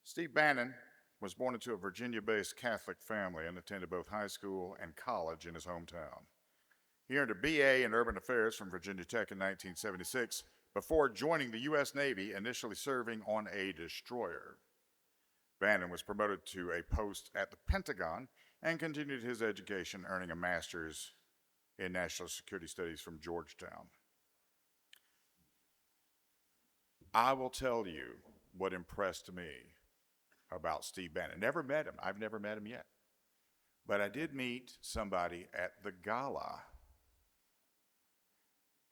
Steve Bannon was born into a Virginia-based Catholic family and attended both high school and college in his hometown. He earned a BA in Urban Affairs from Virginia Tech in 1976 before joining the U.S. Navy, initially serving on a destroyer. Bannon was promoted to a post at the Pentagon and continued his education, earning a master's in National Security Studies from Georgetown. I will tell you what impressed me about Steve Bannon. Never met him. I've never met him yet. But I did meet somebody at the gala,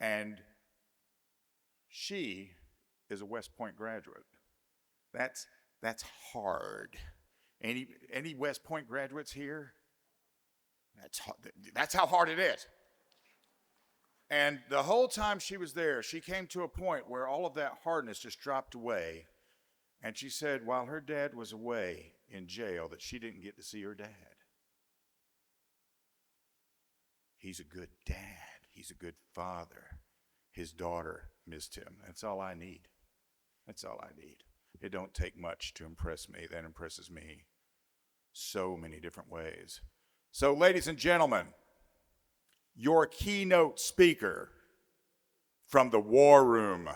and she is a West Point graduate. That's hard. Any West Point graduates here? That's how hard it is. And the whole time she was there, she came to a point where all of that hardness just dropped away. And she said while her dad was away in jail that she didn't get to see her dad. He's a good dad. He's a good father. His daughter missed him. That's all I need. That's all I need. It don't take much to impress me. That impresses me so many different ways. So, ladies and gentlemen, your keynote speaker from the War Room,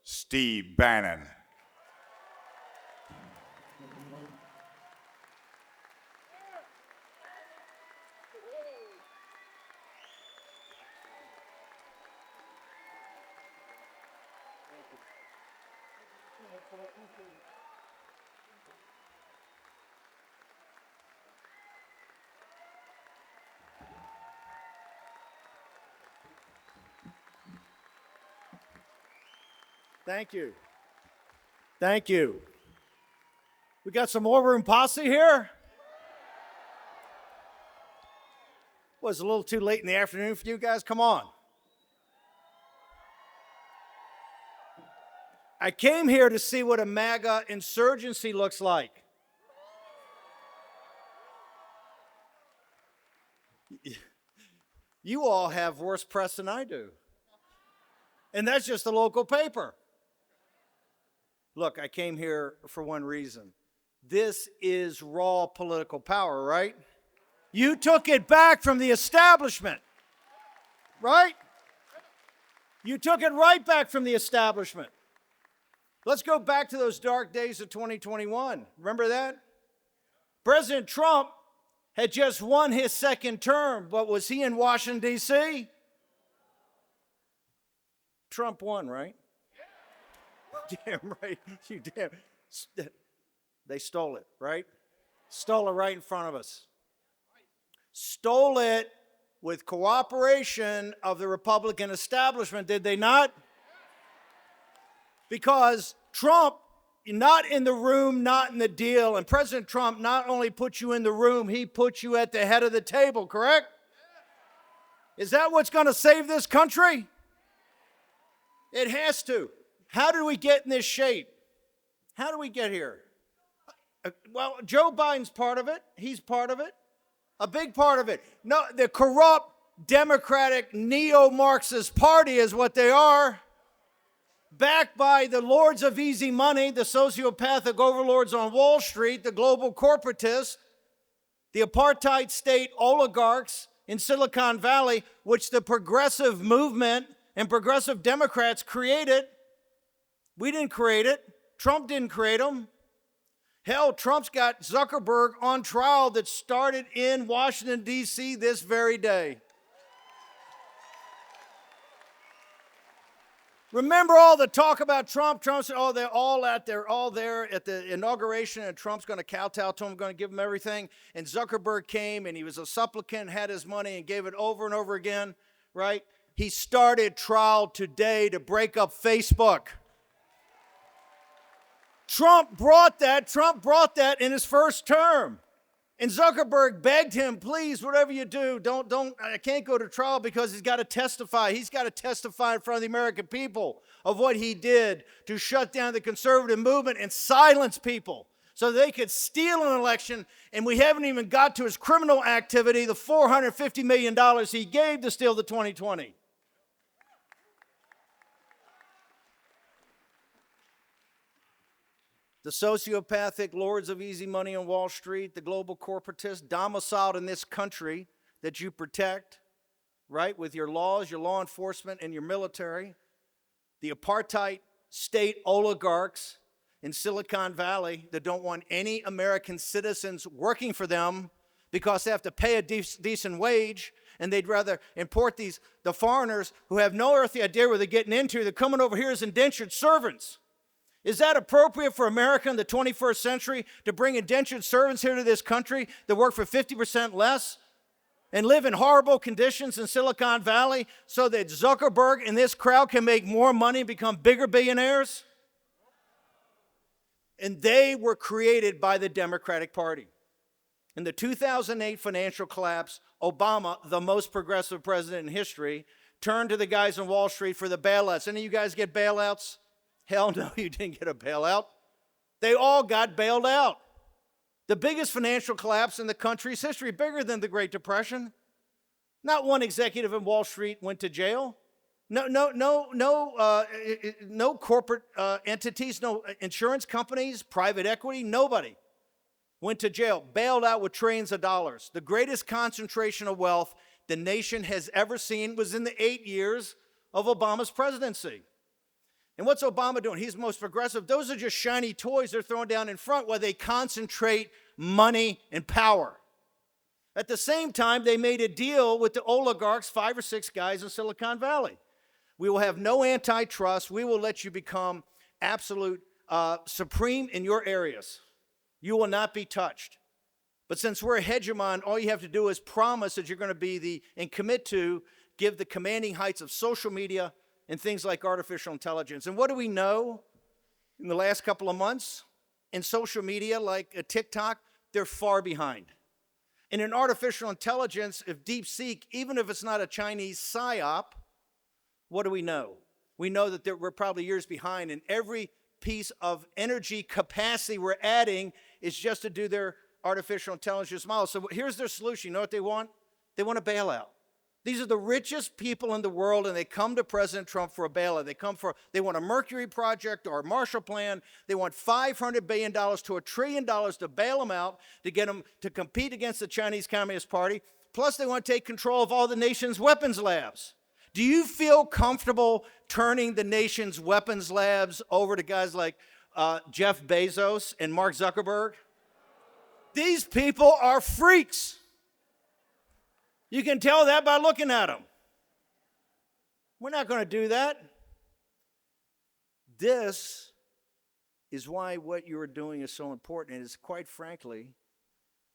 Steve Bannon. Thank you. Thank you. We got some WarRoom posse here? Was a little too late in the afternoon for you guys? Come on. I came here to see what a MAGA insurgency looks like. You all have worse press than I do. And that's just the local paper. Look, I came here for one reason. This is raw political power, right? You took it back from the establishment, right? You took it right back from the establishment. Let's go back to those dark days of 2021. Remember that? President Trump had just won his second term, but was he in Washington, D.C.? Trump won, right? Damn right. You damn. They stole it, right? Stole it right in front of us. Stole it with cooperation of the Republican establishment, did they not? Because Trump, not in the room, not in the deal, and President Trump not only put you in the room, he put you at the head of the table, correct? Is that what's going to save this country? It has to. How did we get in this shape? How do we get here? Well, Joe Biden's part of it. He's part of it. A big part of it. No, the corrupt Democratic neo-Marxist party is what they are. Backed by the lords of easy money, the sociopathic overlords on Wall Street, the global corporatists, the apartheid state oligarchs in Silicon Valley, which the progressive movement and progressive Democrats created. We didn't create it. Trump didn't create them. Hell, Trump's got Zuckerberg on trial that started in Washington, D.C. this very day. Remember all the talk about Trump? Trump said, oh, they're all there at the inauguration, and Trump's going to kowtow to him, going to give him everything. And Zuckerberg came, and he was a supplicant, had his money, and gave it over and over again, right? He started trial today to break up Facebook. Trump brought that in his first term. And Zuckerberg begged him, please, whatever you do, I can't go to trial because he's got to testify. He's got to testify in front of the American people of what he did to shut down the conservative movement and silence people so they could steal an election. And we haven't even got to his criminal activity, the $450 million he gave to steal the 2020. The sociopathic lords of easy money on Wall Street, the global corporatists domiciled in this country that you protect, right, with your laws, your law enforcement, and your military. The apartheid state oligarchs in Silicon Valley that don't want any American citizens working for them because they have to pay a decent wage, and they'd rather import the foreigners who have no earthly idea where they're getting into. They're coming over here as indentured servants. Is that appropriate for America in the 21st century to bring indentured servants here to this country that work for 50% less and live in horrible conditions in Silicon Valley so that Zuckerberg and this crowd can make more money and become bigger billionaires? And they were created by the Democratic Party. In the 2008 financial collapse, Obama, the most progressive president in history, turned to the guys on Wall Street for the bailouts. Any of you guys get bailouts? Hell no, you didn't get a bailout. They all got bailed out. The biggest financial collapse in the country's history, bigger than the Great Depression. Not one executive in Wall Street went to jail. No corporate entities, no insurance companies, private equity, nobody went to jail, bailed out with trillions of dollars. The greatest concentration of wealth the nation has ever seen was in the 8 years of Obama's presidency. And what's Obama doing? He's most progressive. Those are just shiny toys they're throwing down in front while they concentrate money and power. At the same time, they made a deal with the oligarchs, 5 or 6 guys in Silicon Valley. We will have no antitrust. We will let you become absolute supreme in your areas. You will not be touched. But since we're a hegemon, all you have to do is promise that you're going to be and commit to give the commanding heights of social media and things like artificial intelligence. And what do we know in the last couple of months? In social media like TikTok, they're far behind. And in artificial intelligence, if DeepSeek, even if it's not a Chinese psyop, what do we know? We know that we're probably years behind, and every piece of energy capacity we're adding is just to do their artificial intelligence model. So here's their solution. You know what they want? They want a bailout. These are the richest people in the world, and they come to President Trump for a bailout. They want a Mercury project or a Marshall Plan. They want $500 billion to $1 trillion to bail them out, to get them to compete against the Chinese Communist Party. Plus, they want to take control of all the nation's weapons labs. Do you feel comfortable turning the nation's weapons labs over to guys like Jeff Bezos and Mark Zuckerberg? These people are freaks. You can tell that by looking at them. We're not going to do that. This is why what you are doing is so important. It is, quite frankly,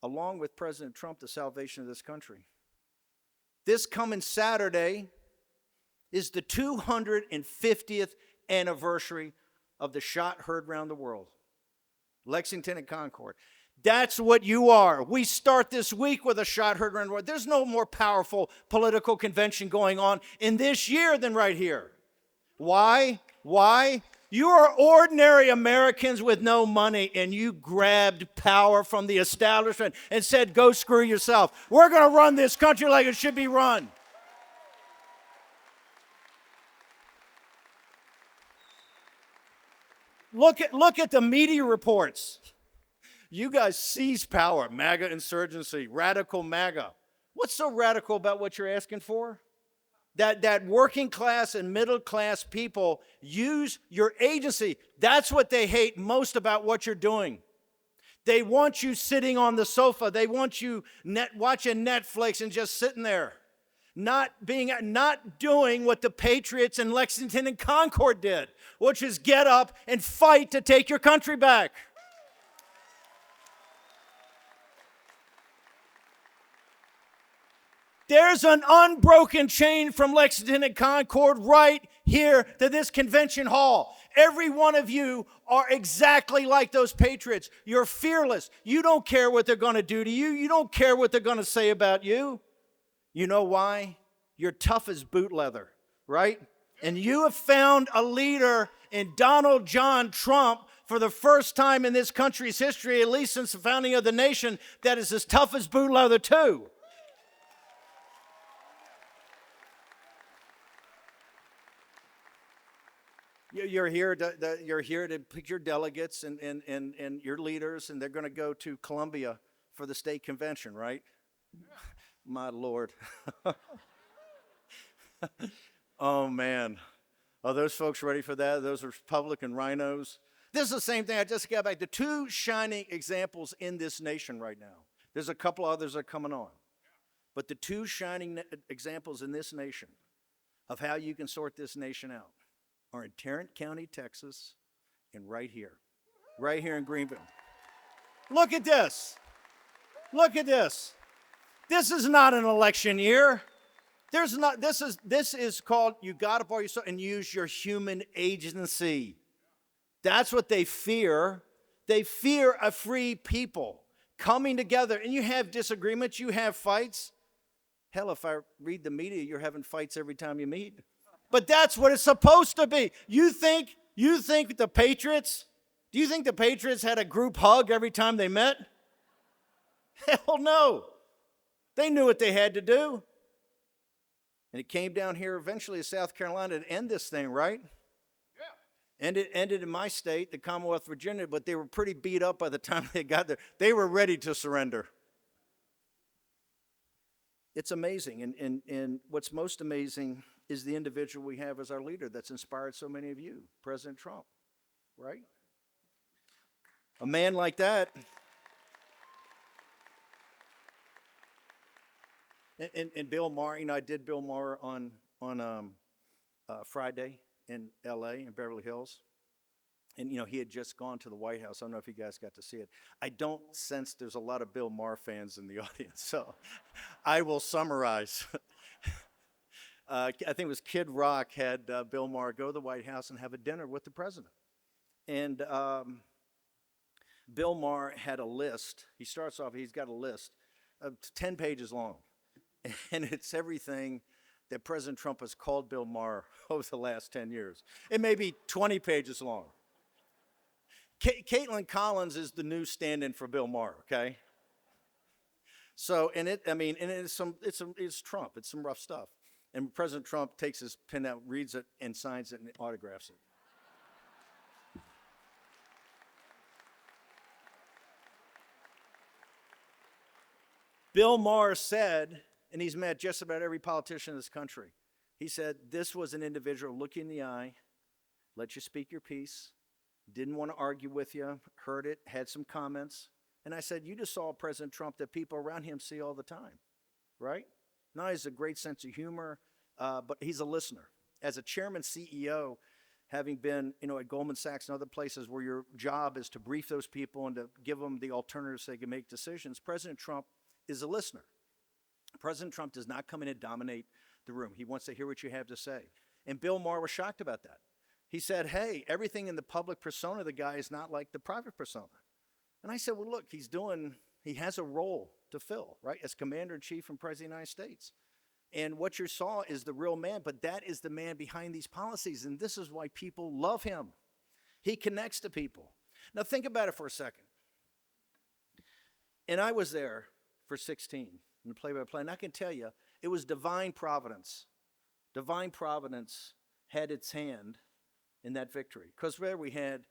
along with President Trump, the salvation of this country. This coming Saturday is the 250th anniversary of the shot heard around the world. Lexington and Concord. That's what you are. We start this week with a shot heard around the world. There's no more powerful political convention going on in this year than right here. Why? You are ordinary Americans with no money, and you grabbed power from the establishment and said, go screw yourself. We're going to run this country like it should be run. Look at the media reports. You guys seize power, MAGA insurgency, radical MAGA. What's so radical about what you're asking for? That working class and middle class people use your agency. That's what they hate most about what you're doing. They want you sitting on the sofa. They want you watching Netflix and just sitting there. Not doing what the patriots in Lexington and Concord did, which is get up and fight to take your country back. There's an unbroken chain from Lexington and Concord right here to this convention hall. Every one of you are exactly like those patriots. You're fearless. You don't care what they're going to do to you. You don't care what they're going to say about you. You know why? You're tough as boot leather, right? And you have found a leader in Donald John Trump for the first time in this country's history, at least since the founding of the nation, that is as tough as boot leather too. You're here to pick your delegates and your leaders, and they're going to go to Columbia for the state convention, right? My Lord. Oh, man. Are those folks ready for that? Those Republican rhinos? This is the same thing. I just got back. The two shining examples in this nation right now. There's a couple others that are coming on. But the two shining examples in this nation of how you can sort this nation out are in Tarrant County, Texas, and right here in Greenville. Look at this. Look at this. This is not an election year. This is called, you got to borrow yourself and use your human agency. That's what they fear. They fear a free people coming together. And you have disagreements, you have fights. Hell, if I read the media, you're having fights every time you meet. But that's what it's supposed to be. You think the Patriots, do you think the Patriots had a group hug every time they met? Hell no. They knew what they had to do. And it came down here eventually to South Carolina to end this thing, right? Yeah. And it ended in my state, the Commonwealth of Virginia, but they were pretty beat up by the time they got there. They were ready to surrender. It's amazing. And what's most amazing is the individual we have as our leader that's inspired so many of you, President Trump, right? A man like that. And Bill Maher, I did Bill Maher on Friday in L.A., in Beverly Hills. And, he had just gone to the White House. I don't know if you guys got to see it. I don't sense there's a lot of Bill Maher fans in the audience, so I will summarize. I think it was Kid Rock had Bill Maher go to the White House and have a dinner with the president. And Bill Maher had a list. He starts off, he's got a list of 10 pages long. And it's everything that President Trump has called Bill Maher over the last 10 years. It may be 20 pages long. Caitlin Collins is the new stand-in for Bill Maher, okay? So, it's Trump. It's some rough stuff. And President Trump takes his pen out, reads it, and signs it and autographs it. Bill Maher said, and he's met just about every politician in this country, he said, this was an individual look you in the eye, let you speak your piece, didn't want to argue with you, heard it, had some comments. And I said, you just saw President Trump that people around him see all the time, right? Now, he has a great sense of humor, but he's a listener. As a chairman CEO, having been at Goldman Sachs and other places where your job is to brief those people and to give them the alternatives so they can make decisions, President Trump is a listener. President Trump does not come in and dominate the room. He wants to hear what you have to say. And Bill Maher was shocked about that. He said, hey, everything in the public persona of the guy is not like the private persona. And I said, well, look, he has a role to fill, right, as commander-in-chief and president of the United States. And what you saw is the real man, but that is the man behind these policies, and this is why people love him. He connects to people. Now, think about it for a second. And I was there for 16 in the play-by-play, and I can tell you, it was divine providence. Divine providence had its hand in that victory. Because there we had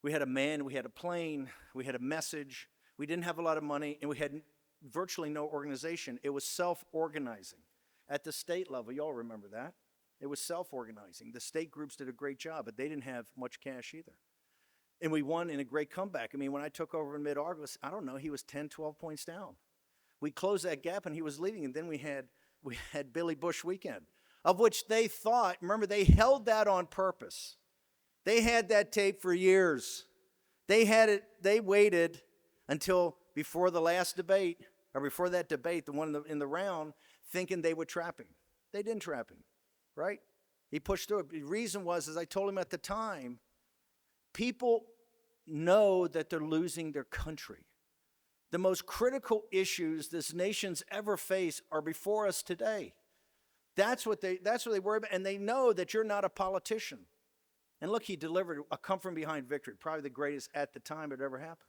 a man, we had a plane, we had a message, we didn't have a lot of money, and we had virtually no organization. It was self-organizing. At the state level, you all remember that. It was self-organizing. The state groups did a great job, but they didn't have much cash either. And we won in a great comeback. I mean, when I took over in mid-August, I don't know, he was 10, 12 points down. We closed that gap, and he was leading, and then we had Billy Bush weekend, of which they thought, remember, they held that on purpose. They had that tape for years. They waited until before the last debate, or before that debate, the one in the round, thinking they would trap him. They didn't trap him, right? He pushed through it. The reason was, as I told him at the time, people know that they're losing their country. The most critical issues this nation's ever faced are before us today. That's what they worry about, and they know that you're not a politician. And look, he delivered a come from behind victory, probably the greatest at the time it ever happened.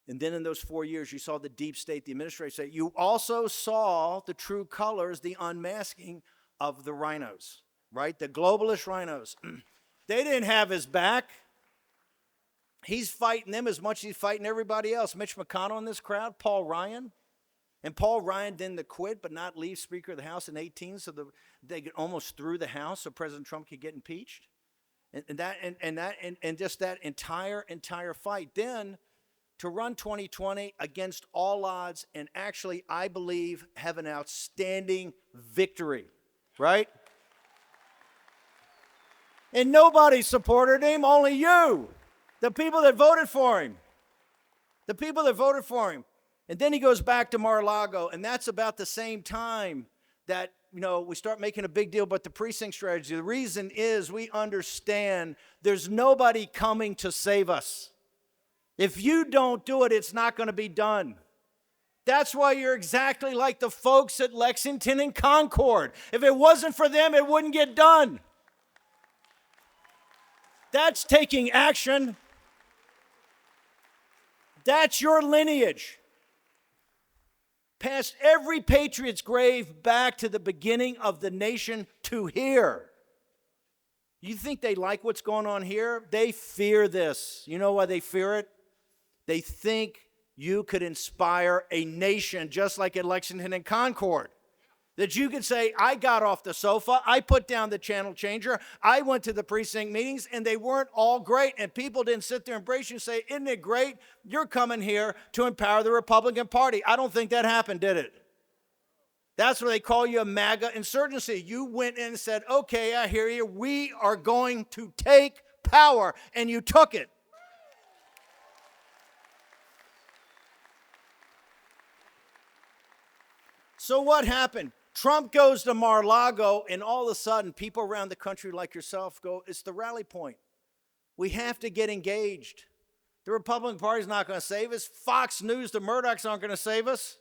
And then in those 4 years, you saw the deep state, the administration say, you also saw the true colors, the unmasking of the rhinos, right? The globalist rhinos. They didn't have his back. He's fighting them as much as he's fighting everybody else. Mitch McConnell in this crowd, Paul Ryan. And Paul Ryan didn't quit but not leave Speaker of the House in 2018, so they almost threw the House so President Trump could get impeached. And just that entire fight. Then to run 2020 against all odds and actually, I believe, have an outstanding victory, right? And nobody supported him, only you, the people that voted for him. The people that voted for him. And then he goes back to Mar-a-Lago, and that's about the same time that, we start making a big deal about the precinct strategy. The reason is we understand there's nobody coming to save us. If you don't do it, it's not going to be done. That's why you're exactly like the folks at Lexington and Concord. If it wasn't for them, it wouldn't get done. That's taking action. That's your lineage. Past every patriot's grave back to the beginning of the nation to here. You think they like what's going on here? They fear this. You know why they fear it? They think you could inspire a nation just like at Lexington and Concord. That you could say, I got off the sofa, I put down the channel changer, I went to the precinct meetings, and they weren't all great, and people didn't sit there and embrace you and say, isn't it great? You're coming here to empower the Republican Party. I don't think that happened, did it? That's what they call you, a MAGA insurgency. You went in and said, okay, I hear you. We are going to take power, and you took it. So what happened? Trump goes to Mar-a-Lago, and all of a sudden, people around the country like yourself go, it's the rally point. We have to get engaged. The Republican Party's not going to save us. Fox News, the Murdochs aren't going to save us.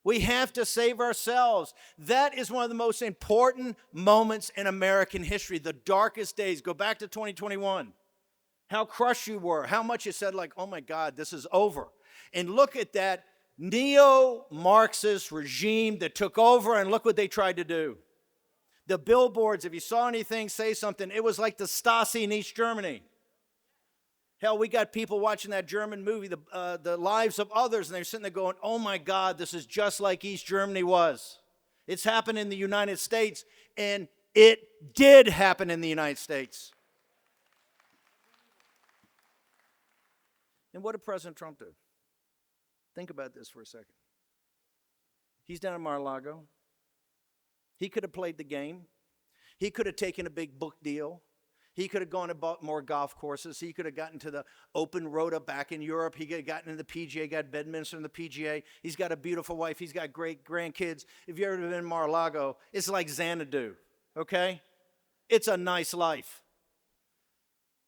We have to save ourselves. That is one of the most important moments in American history, the darkest days. Go back to 2021. How crushed you were, how much you said, like, oh my God, this is over. And look at that neo-Marxist regime that took over, and look what they tried to do. The billboards, if you saw anything, say something. It was like the Stasi in East Germany. Hell, we got people watching that German movie, The Lives of Others, and they're sitting there going, oh my God, this is just like East Germany was. It's happened in the United States, and it did happen in the United States. And what did President Trump do? Think about this for a second. He's down in Mar-a-Lago. He could have played the game. He could have taken a big book deal. He could have gone and bought more golf courses. He could have gotten to the open rota back in Europe. He could have gotten into the PGA, got Bedminster in the PGA. He's got a beautiful wife. He's got great grandkids. If you've ever been in Mar-a-Lago, it's like Xanadu, okay? It's a nice life.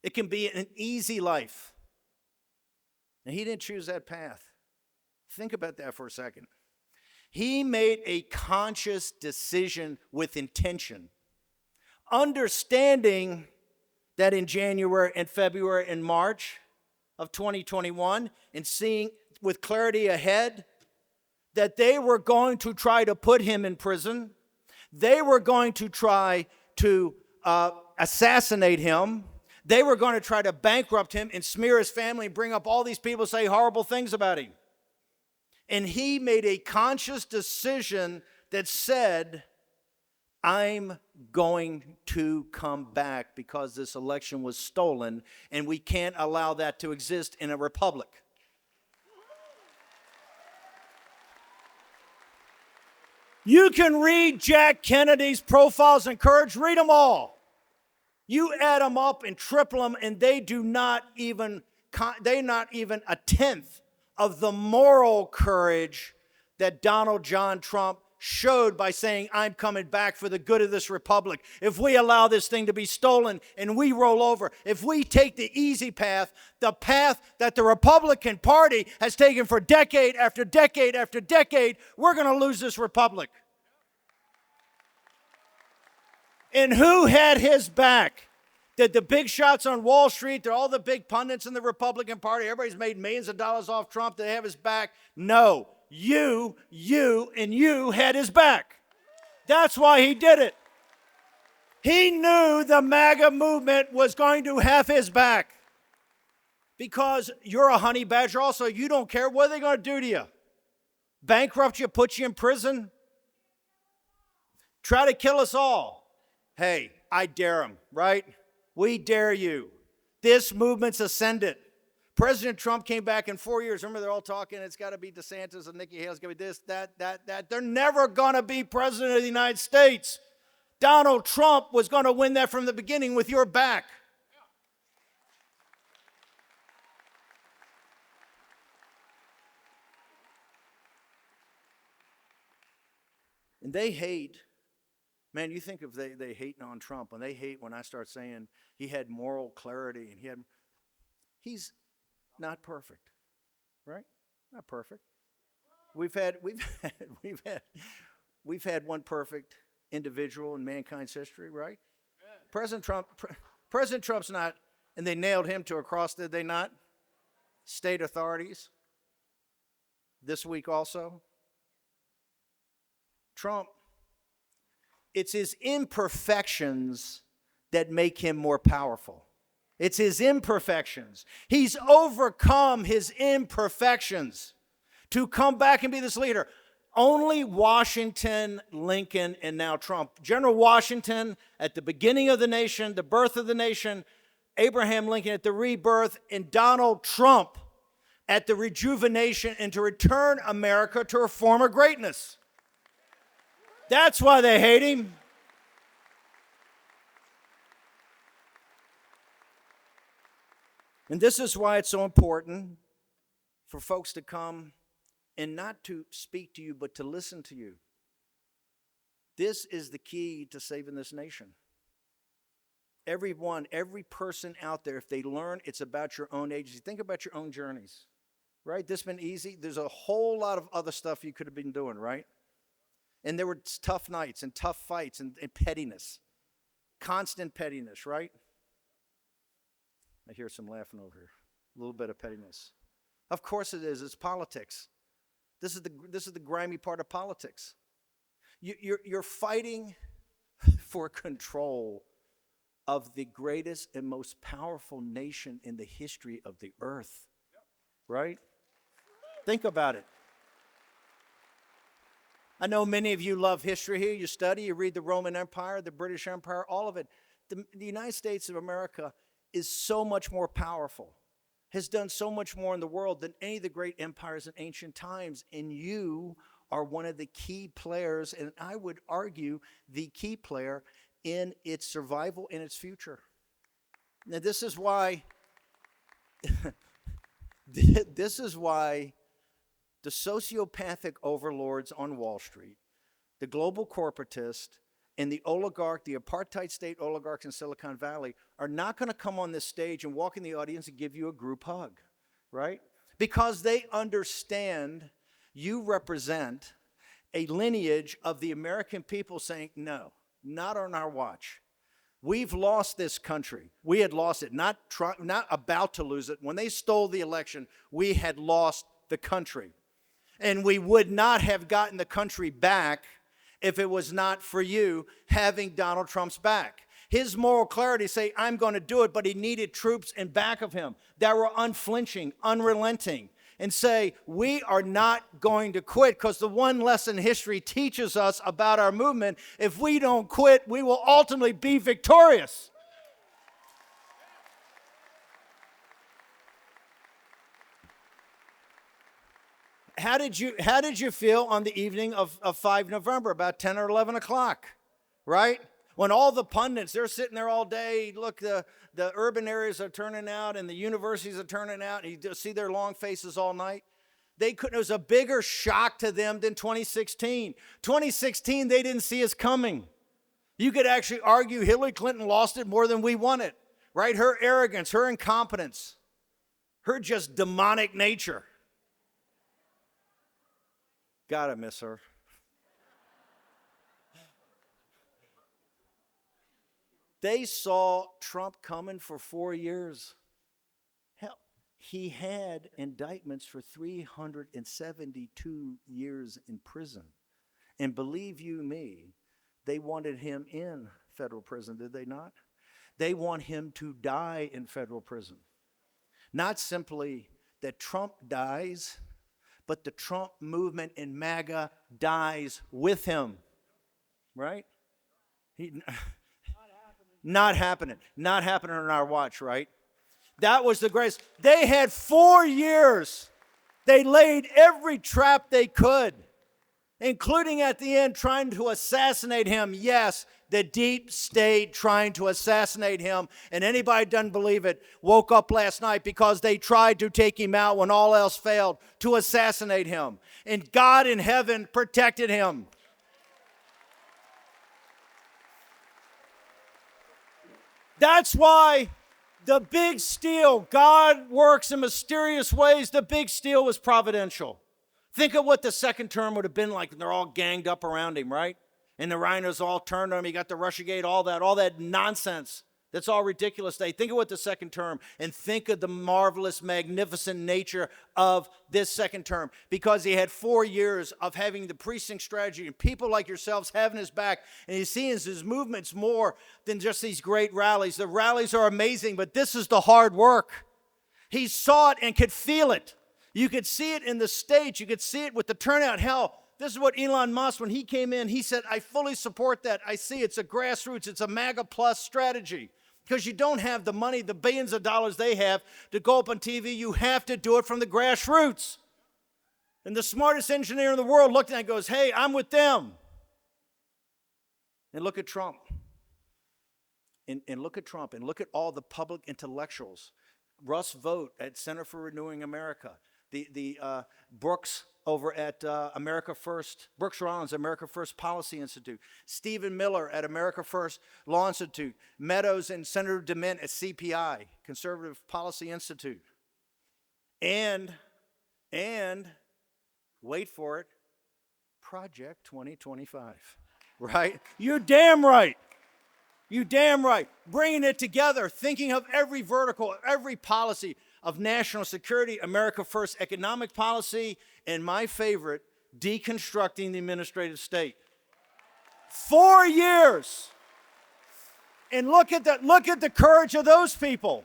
It can be an easy life. And he didn't choose that path. Think about that for a second. He made a conscious decision with intention, understanding that in January and February and March of 2021, and seeing with clarity ahead that they were going to try to put him in prison. They were going to try to assassinate him. They were going to try to bankrupt him and smear his family and bring up all these people say horrible things about him. And he made a conscious decision that said, I'm going to come back because this election was stolen, and we can't allow that to exist in a republic. You can read Jack Kennedy's profiles and courage, read them all. You add them up and triple them, and they're not even a tenth of the moral courage that Donald John Trump showed by saying, I'm coming back for the good of this republic. If we allow this thing to be stolen and we roll over, if we take the easy path, the path that the Republican Party has taken for decade after decade after decade, we're going to lose this republic. And who had his back? Did the big shots on Wall Street, did all the big pundits in the Republican Party, everybody's made millions of dollars off Trump, did they have his back? No. You had his back. That's why he did it. He knew the MAGA movement was going to have his back. Because you're a honey badger also. You don't care. What are they going to do to you? Bankrupt you, put you in prison? Try to kill us all. Hey, I dare them, right? We dare you. This movement's ascended. President Trump came back in 4 years. Remember, they're all talking, it's got to be DeSantis and Nikki Haley's going to be this, that. They're never going to be president of the United States. Donald Trump was going to win that from the beginning with your back. And they hate, man, you think if they hating on Trump, and they hate when I start saying he had moral clarity and he's not perfect, right? Not perfect. We've had one perfect individual in mankind's history, right? President Trump's not, and they nailed him to a cross, did they not? State authorities. This week also. Trump, it's his imperfections that make him more powerful. It's his imperfections. He's overcome his imperfections to come back and be this leader. Only Washington, Lincoln, and now Trump. General Washington at the beginning of the nation, the birth of the nation, Abraham Lincoln at the rebirth, and Donald Trump at the rejuvenation and to return America to her former greatness. That's why they hate him. And this is why it's so important for folks to come and not to speak to you, but to listen to you. This is the key to saving this nation. Everyone, every person out there, if they learn it's about your own agency, think about your own journeys, right? This has been easy. There's a whole lot of other stuff you could have been doing, right? And there were tough nights and tough fights and pettiness, constant pettiness, right? I hear some laughing over here. A little bit of pettiness. Of course it is. It's politics. This is the grimy part of politics. You're fighting for control of the greatest and most powerful nation in the history of the earth, right? Think about it. I know many of you love history here. You study, you read the Roman Empire, the British Empire, all of it. The United States of America is so much more powerful, has done so much more in the world than any of the great empires in ancient times. And you are one of the key players, and I would argue the key player in its survival and its future. Now, this is why the sociopathic overlords on Wall Street, the global corporatists, and the oligarch, the apartheid state oligarchs in Silicon Valley are not going to come on this stage and walk in the audience and give you a group hug, right? Because they understand you represent a lineage of the American people saying, no, not on our watch. We've lost this country. We had lost it, not about to lose it. When they stole the election, we had lost the country. And we would not have gotten the country back if it was not for you having Donald Trump's back. His moral clarity say, I'm going to do it, but he needed troops in back of him that were unflinching, unrelenting, and say, we are not going to quit, because the one lesson history teaches us about our movement, if we don't quit, we will ultimately be victorious. How did you feel on the evening of 5 November, about 10 or 11 o'clock, right? When all the pundits, they're sitting there all day, look, the urban areas are turning out and the universities are turning out, and you just see their long faces all night. It was a bigger shock to them than 2016. 2016, they didn't see us coming. You could actually argue Hillary Clinton lost it more than we won it, right? Her arrogance, her incompetence, her just demonic nature. Gotta miss her. They saw Trump coming for 4 years. Hell, he had indictments for 372 years in prison. And believe you me, they wanted him in federal prison, did they not? They want him to die in federal prison. Not simply that Trump dies, but the Trump movement in MAGA dies with him, right? Not happening. Not happening on our watch, right? That was the greatest. They had 4 years. They laid every trap they could, including at the end trying to assassinate him. Yes, the deep state trying to assassinate him. And anybody who doesn't believe it woke up last night because they tried to take him out when all else failed to assassinate him. And God in heaven protected him. That's why the big steal, God works in mysterious ways. The big steal was providential. Think of what the second term would have been like when they're all ganged up around him, right? And the rhinos all turned on him. He got the Russiagate, all that nonsense. That's all ridiculous. Think of what the second term, and think of the marvelous, magnificent nature of this second term. Because he had 4 years of having the precinct strategy and people like yourselves having his back. And he's seeing his movements more than just these great rallies. The rallies are amazing, but this is the hard work. He saw it and could feel it. You could see it in the states. You could see it with the turnout. Hell, this is what Elon Musk, when he came in, he said, I fully support that. I see it's a grassroots, it's a MAGA plus strategy. Because you don't have the money, the billions of dollars they have to go up on TV. You have to do it from the grassroots. And the smartest engineer in the world looked at it and goes, hey, I'm with them. And look at Trump. And look at Trump. And look at all the public intellectuals. Russ Vogt at Center for Renewing America. The Brooks over at America First, Brooks Rollins, America First Policy Institute, Stephen Miller at America First Law Institute, Meadows and Senator DeMint at CPI, Conservative Policy Institute, and wait for it, Project 2025, right? You're damn right. You damn right. Bringing it together, thinking of every vertical, every policy of national security, America First economic policy, and my favorite, deconstructing the administrative state. 4 years. And look at the courage of those people.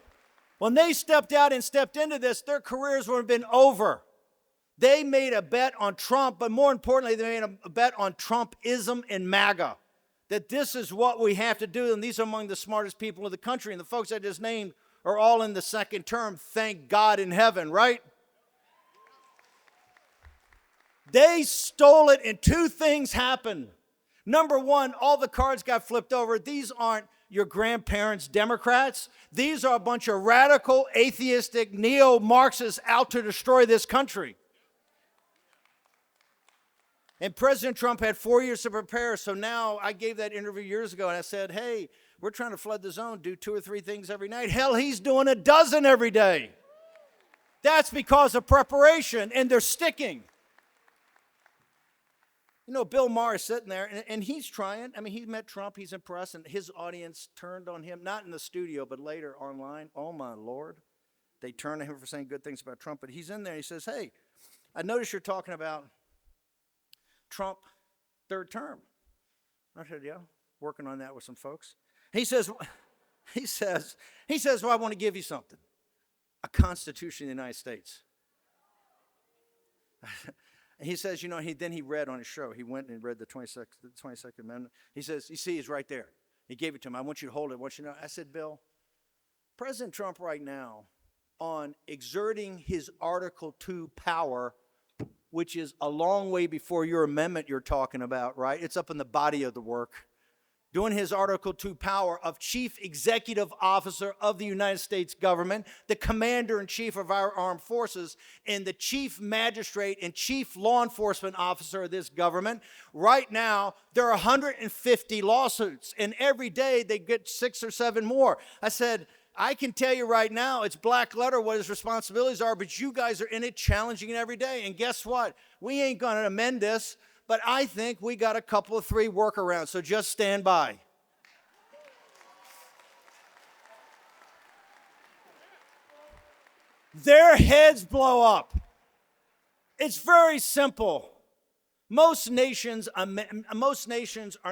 When they stepped out and stepped into this, their careers would have been over. They made a bet on Trump, but more importantly, they made a bet on Trumpism and MAGA. That this is what we have to do, and these are among the smartest people in the country, and the folks I just named are all in the second term, thank God in heaven, right? They stole it, and two things happened. Number one, all the cards got flipped over. These aren't your grandparents' Democrats. These are a bunch of radical, atheistic, neo-Marxists out to destroy this country. And President Trump had 4 years to prepare, so now I gave that interview years ago, and I said, hey, we're trying to flood the zone, do 2 or 3 things every night. Hell, he's doing a dozen every day. That's because of preparation, and they're sticking. You know, Bill Maher is sitting there, and he's trying. I mean, he met Trump, he's impressed, and his audience turned on him, not in the studio, but later online. Oh, my Lord. They turned to him for saying good things about Trump, but he's in there, and he says, hey, I notice you're talking about Trump third term. I said, yeah, working on that with some folks. He says, well, I want to give you something. A Constitution of the United States. He says, you know, then he read on his show. He went and read the 22nd Amendment. He says, you see, it's right there. He gave it to him. I want you to hold it. I want you to know. I said, Bill, President Trump right now on exerting his Article 2 power, which is a long way before your amendment you're talking about, right? It's up in the body of the work. Doing his Article 2 power of Chief Executive Officer of the United States government, the Commander-in-Chief of our armed forces, and the Chief Magistrate and Chief Law Enforcement Officer of this government. Right now, there are 150 lawsuits, and every day they get 6 or 7 more. I said, I can tell you right now, it's black letter what his responsibilities are, but you guys are in it challenging it every day. And guess what? We ain't going to amend this, but I think we got a couple of 3 workarounds, so just stand by. Their heads blow up. It's very simple. Most nations are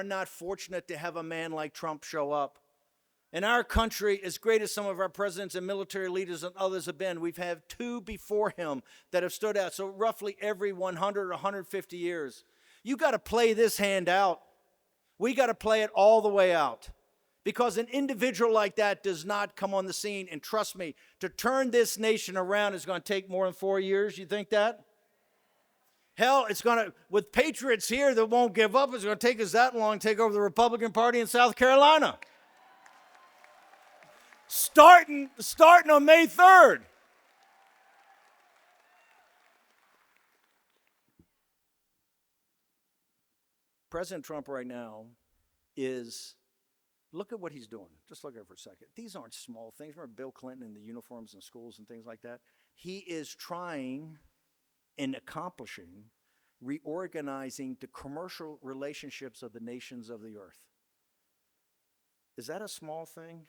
not fortunate to have a man like Trump show up. In our country, as great as some of our presidents and military leaders and others have been, we've had two before him that have stood out. So roughly every 100 or 150 years. You got to play this hand out. We got to play it all the way out. Because an individual like that does not come on the scene. And trust me, to turn this nation around is going to take more than 4 years. You think that? Hell, it's going to, with patriots here that won't give up, it's going to take us that long to take over the Republican Party in South Carolina. Starting on May 3rd. President Trump right now look at what he's doing. Just look at it for a second. These aren't small things. Remember Bill Clinton and the uniforms in schools and things like that? He is trying and accomplishing reorganizing the commercial relationships of the nations of the earth. Is that a small thing?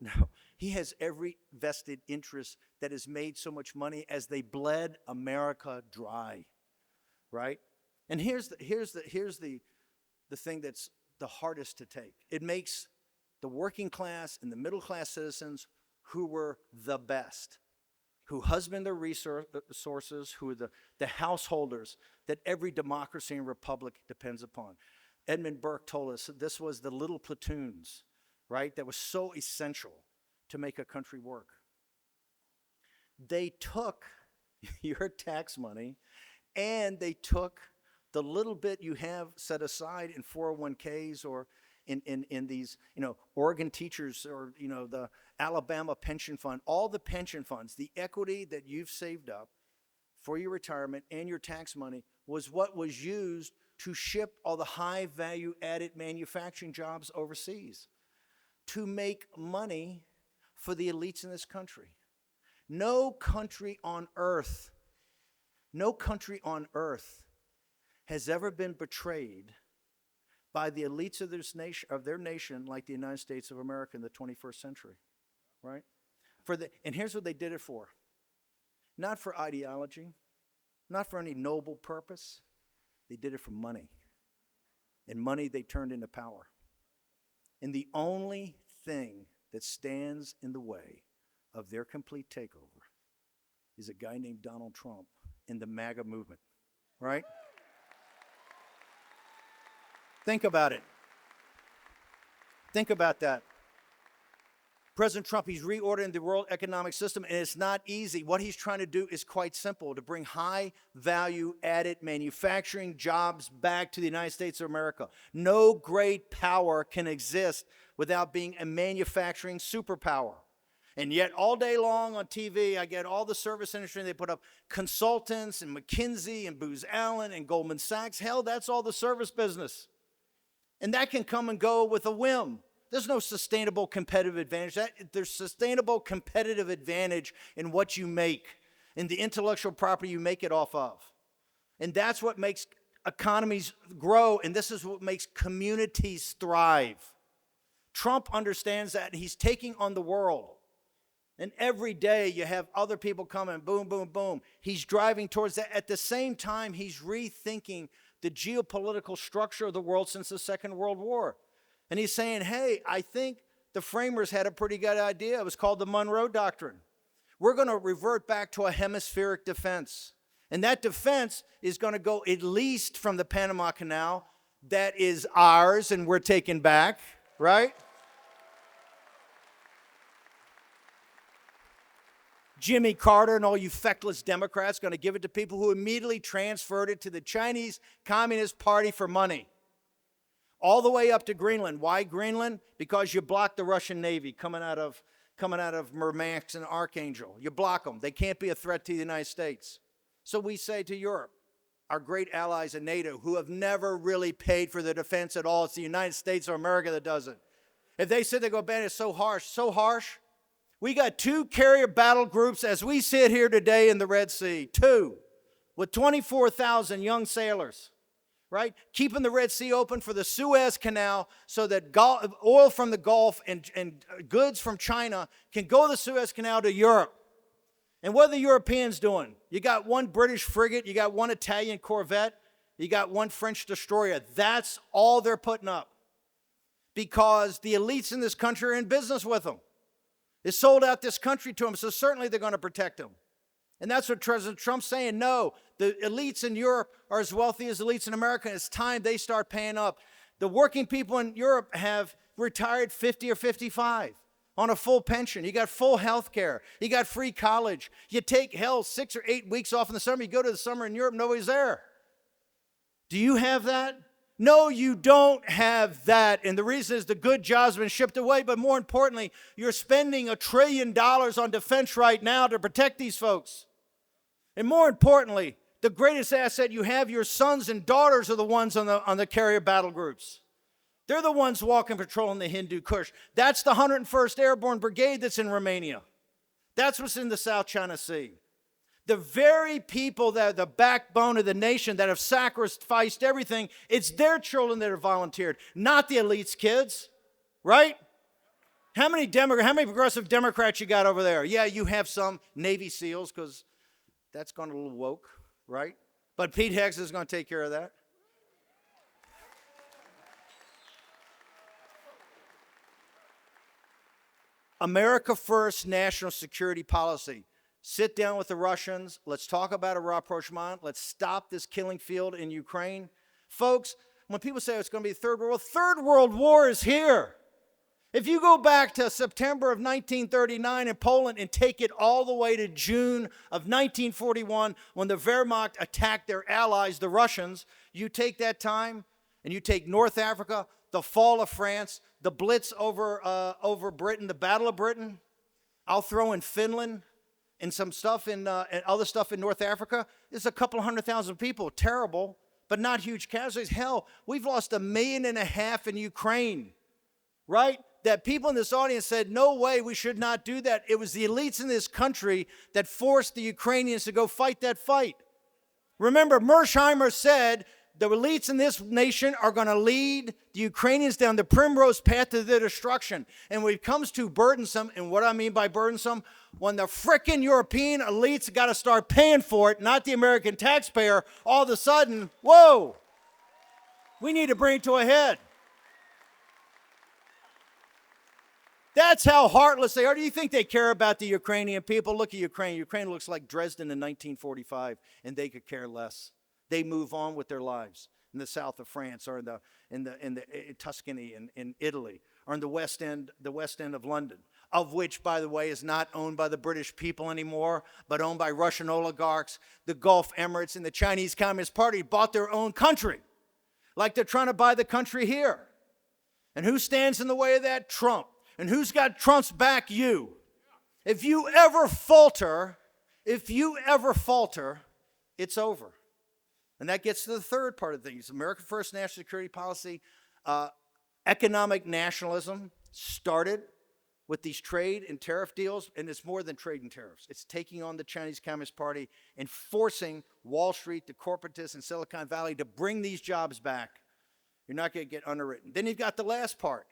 No. He has every vested interest that has made so much money as they bled America dry, right? And here's the thing that's the hardest to take. It makes the working class and the middle class citizens who were the best, who husband their resources, who are the householders that every democracy and republic depends upon. Edmund Burke told us that this was the little platoons, right, that was so essential to make a country work. They took your tax money and they took the little bit you have set aside in 401ks or in these, Oregon teachers or, the Alabama pension fund, all the pension funds, the equity that you've saved up for your retirement and your tax money was what was used to ship all the high value added manufacturing jobs overseas to make money for the elites in this country. No country on earth has ever been betrayed by the elites of their nation like the United States of America in the 21st century, right? And here's what they did it for. Not for ideology, not for any noble purpose. They did it for money. And money they turned into power. And the only thing that stands in the way of their complete takeover is a guy named Donald Trump and the MAGA movement, right? Think about it. Think about that. President Trump, he's reordering the world economic system, and it's not easy. What he's trying to do is quite simple, to bring high value added manufacturing jobs back to the United States of America. No great power can exist without being a manufacturing superpower. And yet all day long on TV, I get all the service industry, they put up consultants and McKinsey and Booz Allen and Goldman Sachs. Hell, that's all the service business. And that can come and go with a whim. There's no sustainable competitive advantage. There's sustainable competitive advantage in what you make, in the intellectual property you make it off of. And that's what makes economies grow, and this is what makes communities thrive. Trump understands that, and he's taking on the world. And every day you have other people coming, boom, boom, boom. He's driving towards that. At the same time, he's rethinking the geopolitical structure of the world since the Second World War. And he's saying, hey, I think the framers had a pretty good idea. It was called the Monroe Doctrine. We're going to revert back to a hemispheric defense. And that defense is going to go at least from the Panama Canal. That is ours, and we're taking back, right? Jimmy Carter and all you feckless Democrats going to give it to people who immediately transferred it to the Chinese Communist Party for money. All the way up to Greenland. Why Greenland? Because you block the Russian Navy coming out of Murmansk and Archangel. You block them. They can't be a threat to the United States. So we say to Europe, our great allies in NATO, who have never really paid for the defense at all, it's the United States of America that does it. If they sit there and go, Bannon, it's so harsh. We got 2 carrier battle groups as we sit here today in the Red Sea. 2, with 24,000 young sailors, right? Keeping the Red Sea open for the Suez Canal so that oil from the Gulf and goods from China can go the Suez Canal to Europe. And what are the Europeans doing? You got 1 British frigate, you got 1 Italian corvette. You got one French destroyer. That's all they're putting up. Because the elites in this country are in business with them. They sold out this country to them, so certainly they're going to protect them. And that's what President Trump's saying. No, the elites in Europe are as wealthy as elites in America. It's time they start paying up. The working people in Europe have retired 50 or 55 on a full pension. You got full health care. You got free college. You take, 6 or 8 weeks off in the summer. You go to the summer in Europe, nobody's there. Do you have that? No, you don't have that. And the reason is the good jobs have been shipped away. But more importantly, you're spending $1 trillion on defense right now to protect these folks. And more importantly, the greatest asset you have, your sons and daughters are the ones on the carrier battle groups. They're the ones walking patrolling the Hindu Kush. That's the 101st Airborne Brigade that's in Romania. That's what's in the South China Sea. The very people that are the backbone of the nation that have sacrificed everything, it's their children that are volunteered, not the elites' kids, right? How many progressive Democrats you got over there? Yeah, you have some Navy SEALs because that's gone a little woke, right? But Pete Heggs is going to take care of that. America First national security policy. Sit down with the Russians. Let's talk about a rapprochement. Let's stop this killing field in Ukraine. Folks, when people say it's going to be Third World War is here. If you go back to September of 1939 in Poland and take it all the way to June of 1941 when the Wehrmacht attacked their allies, the Russians, you take that time and you take North Africa, the fall of France, the Blitz over Britain, the Battle of Britain. I'll throw in Finland. And some stuff and other stuff in North Africa. It's a couple 100,000 people. Terrible, but not huge casualties. Hell, we've lost 1.5 million in Ukraine, right? That people in this audience said, no way, we should not do that. It was the elites in this country that forced the Ukrainians to go fight that fight. Remember, Mersheimer said, the elites in this nation are going to lead the Ukrainians down the primrose path to their destruction. And when it comes to burdensome, and what I mean by burdensome, when the frickin' European elites got to start paying for it, not the American taxpayer, all of a sudden, whoa, we need to bring it to a head. That's how heartless they are. Do you think they care about the Ukrainian people? Look at Ukraine. Ukraine looks like Dresden in 1945, and they could care less. They move on with their lives in the south of France, or in Tuscany, in Italy, or in the West End of London, of which, by the way, is not owned by the British people anymore, but owned by Russian oligarchs. The Gulf Emirates and the Chinese Communist Party bought their own country, like they're trying to buy the country here. And who stands in the way of that? Trump. And who's got Trump's back? You. If you ever falter, it's over. And that gets to the third part of things. America First national security policy, economic nationalism started with these trade and tariff deals, and it's more than trade and tariffs. It's taking on the Chinese Communist Party and forcing Wall Street, the corporatists in Silicon Valley to bring these jobs back. You're not going to get underwritten. Then you've got the last part.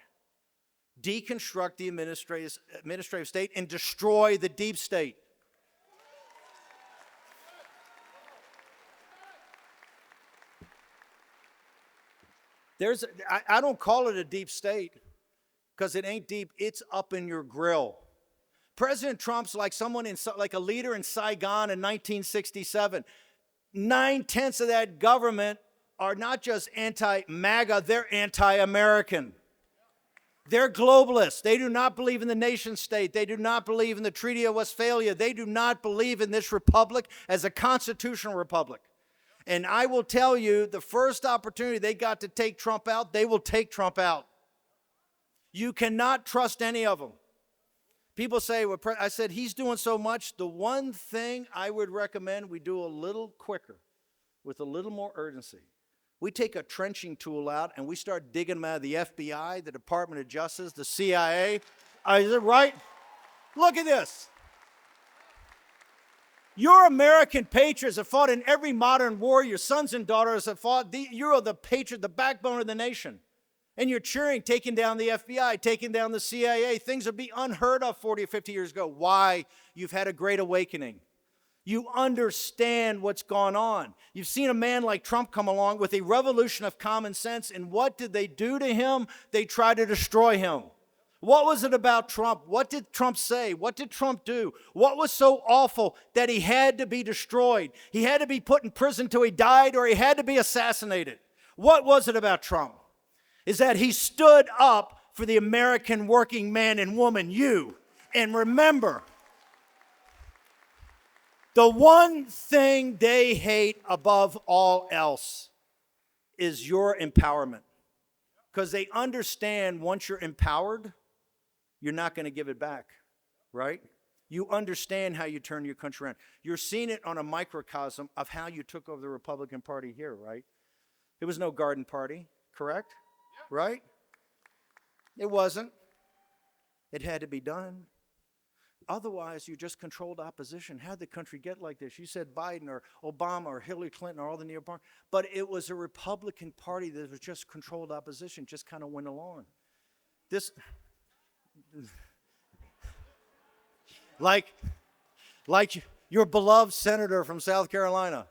Deconstruct the administrative state and destroy the deep state. I don't call it a deep state because it ain't deep. It's up in your grill. President Trump's like like a leader in Saigon in 1967. 9/10 of that government are not just anti-MAGA, they're anti-American. They're globalists. They do not believe in the nation state. They do not believe in the Treaty of Westphalia. They do not believe in this republic as a constitutional republic. And I will tell you, the first opportunity they got to take Trump out, they will take Trump out. You cannot trust any of them. People say, well, I said, he's doing so much. The one thing I would recommend we do a little quicker, with a little more urgency. We take a trenching tool out and we start digging them out of the FBI, the Department of Justice, the CIA. Is it right? Look at this. Your American patriots have fought in every modern war. Your sons and daughters have fought. You're the patriot, the backbone of the nation. And you're cheering, taking down the FBI, taking down the CIA. Things would be unheard of 40 or 50 years ago. Why? You've had a great awakening. You understand what's gone on. You've seen a man like Trump come along with a revolution of common sense, and what did they do to him? They tried to destroy him. What was it about Trump? What did Trump say? What did Trump do? What was so awful that he had to be destroyed? He had to be put in prison till he died, or he had to be assassinated. What was it about Trump? Is that he stood up for the American working man and woman, you. And remember, the one thing they hate above all else is your empowerment. Because they understand once you're empowered, you're not going to give it back, right? You understand how you turn your country around. You're seeing it on a microcosm of how you took over the Republican Party here, right? It was no garden party, correct? Yeah. Right? It wasn't. It had to be done. Otherwise, you just controlled opposition. How did the country get like this? You said Biden or Obama or Hillary Clinton or all the neo-Barnes, but it was a Republican Party that was just controlled opposition, just kind of went along. This, like your beloved senator from South Carolina.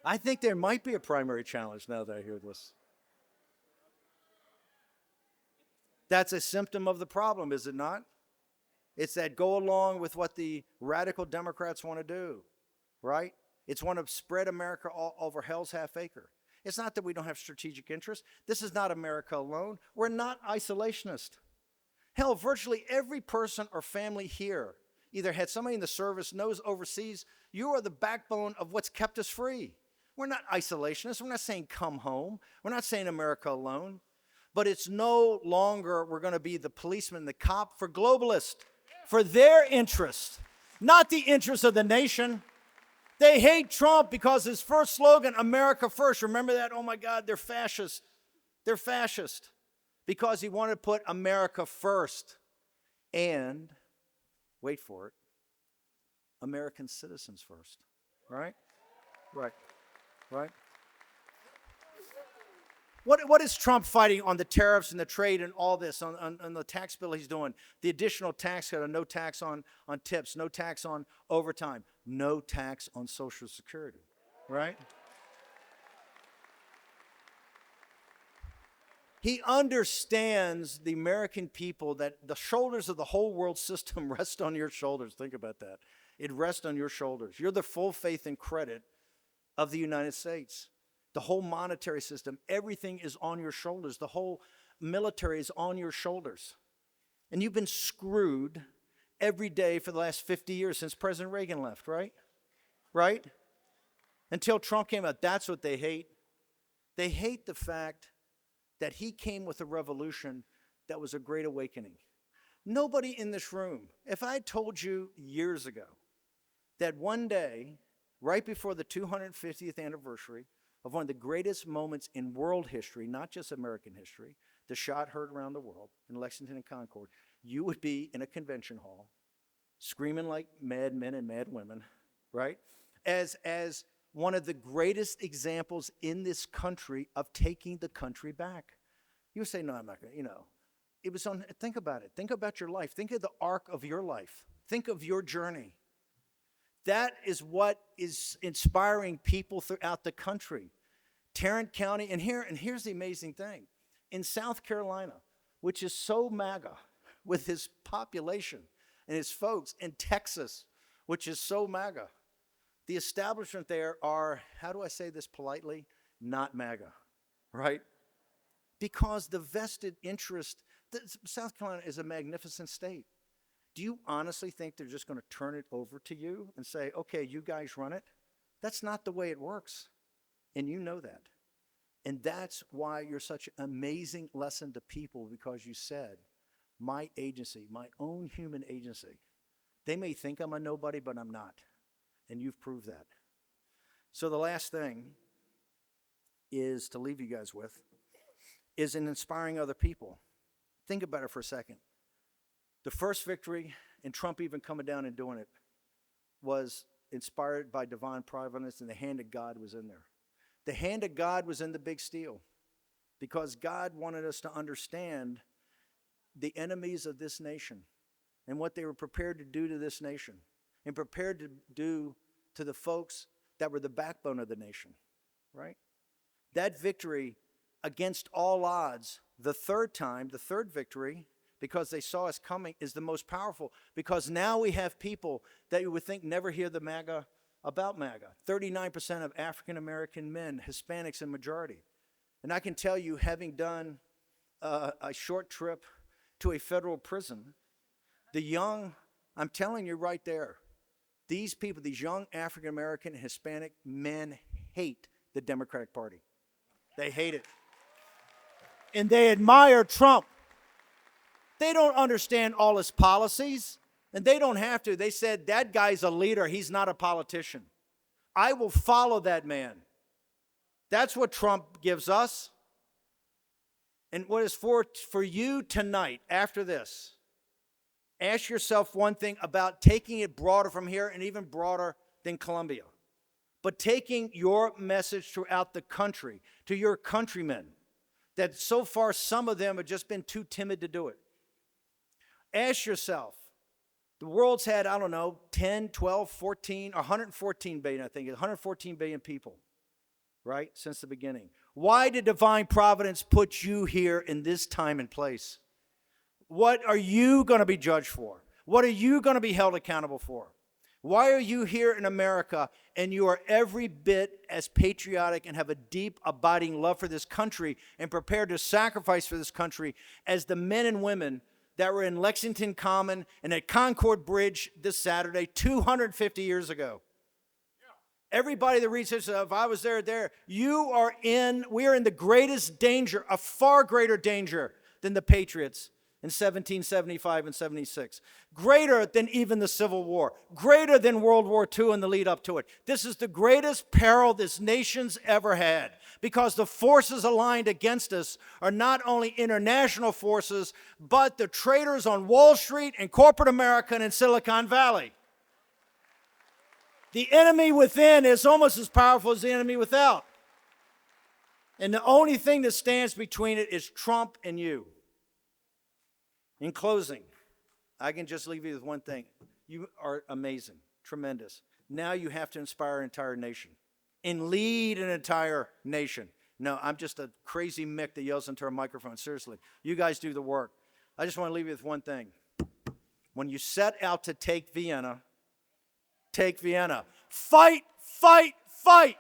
I think there might be a primary challenge now that I hear this. That's a symptom of the problem, is it not? It's that go along with what the radical Democrats want to do, right? It's want to spread America all over hell's half acre. It's not that we don't have strategic interests. This is not America alone. We're not isolationist. Hell, virtually every person or family here either had somebody in the service, knows overseas. You are the backbone of what's kept us free. We're not isolationists. We're not saying come home. We're not saying America alone. But it's no longer we're going to be the policeman, the cop for globalists, for their interest, not the interest of the nation. They hate Trump because his first slogan, America First. Remember that? Oh my God, they're fascist. They're fascist because he wanted to put America first and, wait for it, American citizens first. Right? Right. Right? What is Trump fighting on the tariffs and the trade and all this, on the tax bill he's doing? The additional tax cut, no tax on tips, no tax on overtime, no tax on Social Security, right? He understands the American people, that the shoulders of the whole world system rest on your shoulders. Think about that. It rests on your shoulders. You're the full faith and credit of the United States. The whole monetary system, everything is on your shoulders. The whole military is on your shoulders. And you've been screwed every day for the last 50 years since President Reagan left, right? Right? Until Trump came out. That's what they hate. They hate the fact that he came with a revolution that was a great awakening. Nobody in this room, if I told you years ago that one day, right before the 250th anniversary of one of the greatest moments in world history, not just American history, the shot heard around the world in Lexington and Concord, you would be in a convention hall screaming like mad men and mad women, right? As one of the greatest examples in this country of taking the country back. You would say, no, I'm not going to, It was on, think about it. Think about your life. Think of the arc of your life. Think of your journey. That is what is inspiring people throughout the country. Tarrant County, and here's the amazing thing. In South Carolina, which is so MAGA, with his population and his folks, in Texas, which is so MAGA, the establishment there are, how do I say this politely, not MAGA, right? Because the vested interest, South Carolina is a magnificent state. Do you honestly think they're just going to turn it over to you and say, okay, you guys run it? That's not the way it works. And you know that. And that's why you're such an amazing lesson to people, because you said, my agency, my own human agency. They may think I'm a nobody, but I'm not. And you've proved that. So the last thing is to leave you guys with is in inspiring other people. Think about it for a second. The first victory, and Trump even coming down and doing it, was inspired by divine providence, and the hand of God was in there. The hand of God was in the big steal, because God wanted us to understand the enemies of this nation and what they were prepared to do to this nation and prepared to do to the folks that were the backbone of the nation, right? That victory against all odds, the third victory, because they saw us coming, is the most powerful, because now we have people that you would think never hear the MAGA about MAGA. 39% of African American men, Hispanics in majority. And I can tell you, having done a short trip to a federal prison, the young, I'm telling you right there, these people, these young African American and Hispanic men hate the Democratic Party. They hate it. And they admire Trump. They don't understand all his policies, and they don't have to. They said, that guy's a leader. He's not a politician. I will follow that man. That's what Trump gives us. And what is for you tonight, after this, ask yourself one thing about taking it broader from here and even broader than Columbia. But taking your message throughout the country, to your countrymen, that so far some of them have just been too timid to do it. Ask yourself, the world's had, 10, 12, 14, 114 billion, I think, 114 billion people, right, since the beginning. Why did divine providence put you here in this time and place? What are you going to be judged for? What are you going to be held accountable for? Why are you here in America and you are every bit as patriotic and have a deep, abiding love for this country and prepared to sacrifice for this country as the men and women that were in Lexington Common and at Concord Bridge this Saturday 250 years ago? Everybody that reads this, if I was there, we are in the greatest danger, a far greater danger than the Patriots in 1775 and 76. Greater than even the Civil War. Greater than World War II and the lead up to it. This is the greatest peril this nation's ever had, because the forces aligned against us are not only international forces, but the traitors on Wall Street and corporate America and in Silicon Valley. The enemy within is almost as powerful as the enemy without. And the only thing that stands between it is Trump and you. In closing, I can just leave you with one thing. You are amazing, tremendous. Now you have to inspire an entire nation and lead an entire nation. No, I'm just a crazy Mick that yells into a microphone. Seriously, you guys do the work. I just want to leave you with one thing. When you set out to take Vienna, take Vienna. Fight, fight, fight.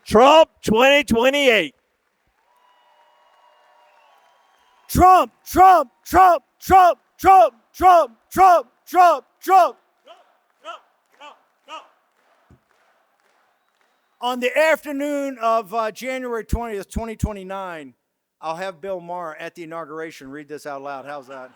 Trump 2028. Trump, Trump, Trump, Trump, Trump, Trump, Trump, Trump, Trump. On the afternoon of January 20th, 2029, I'll have Bill Maher at the inauguration read this out loud. How's that?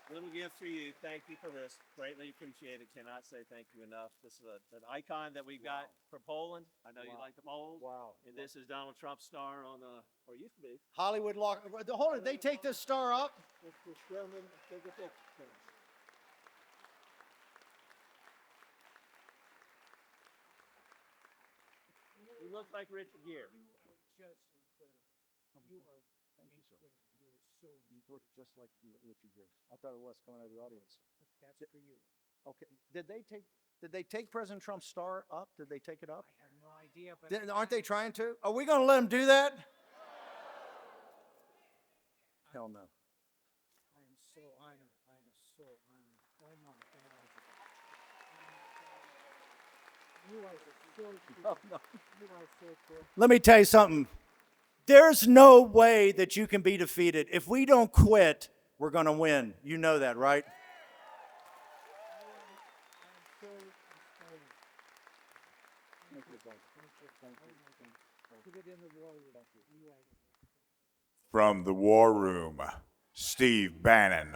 Little gift for you. Thank you for this. Greatly appreciate it. Cannot say thank you enough. This is an icon that we've got for Poland. I know you like the Poles. Wow. And this is Donald Trump's star on the, or used to be. Hollywood Lock. Hold it. They take this star up. He looks like Richard Gere. You look just like Richard Gere. I thought it was coming out of the audience. That's for you. Okay. Did they take President Trump's star up? Did they take it up? I have no idea, but Aren't they trying to? Are we going to let them do that? Hell no. I am so honored. I am so honored. Oh my God. You are so cool. You are so cool. Let me tell you something. There's no way that you can be defeated. If we don't quit, we're going to win. You know that, right? From the War Room, Steve Bannon.